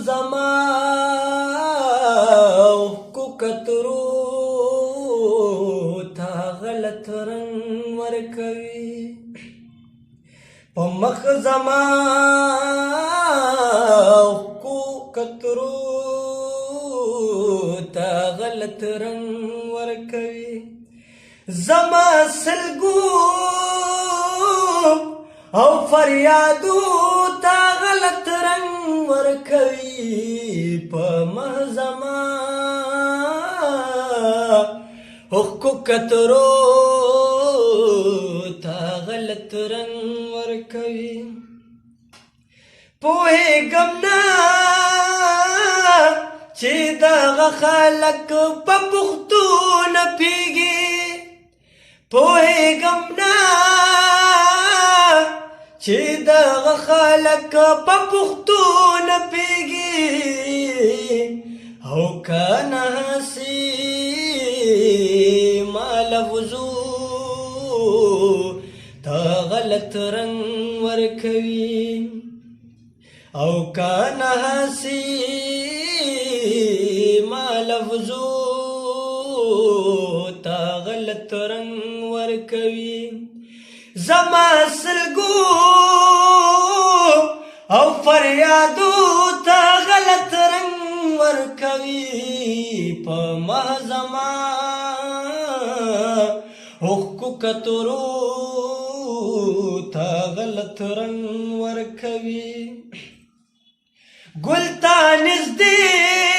زما کو کترو تا غلط رنگ ورکوي په مخ زما کو کترو تا غلط رنگ ورکوي زما سلګو او فریادو تا غلط رنگ ورکوي په مخ زما کو کترو تا غلط رنگ ورکوي پوهېږم نه چې دغه خلک په پښتو نه پوهېږي پوهېږم نه چې دغه خلک په پښتو نه پوهېږي او که نه هسې ما لفظو تا غلط رنگ ورکوي او که نه هسې ما لفظو تا غلط رنگ ورکوي زما سلګو او فریادو تا غلط رنگ ورکوي په ما زما کو کترو تا غلط رنگ ورکوي ګل تا نږدې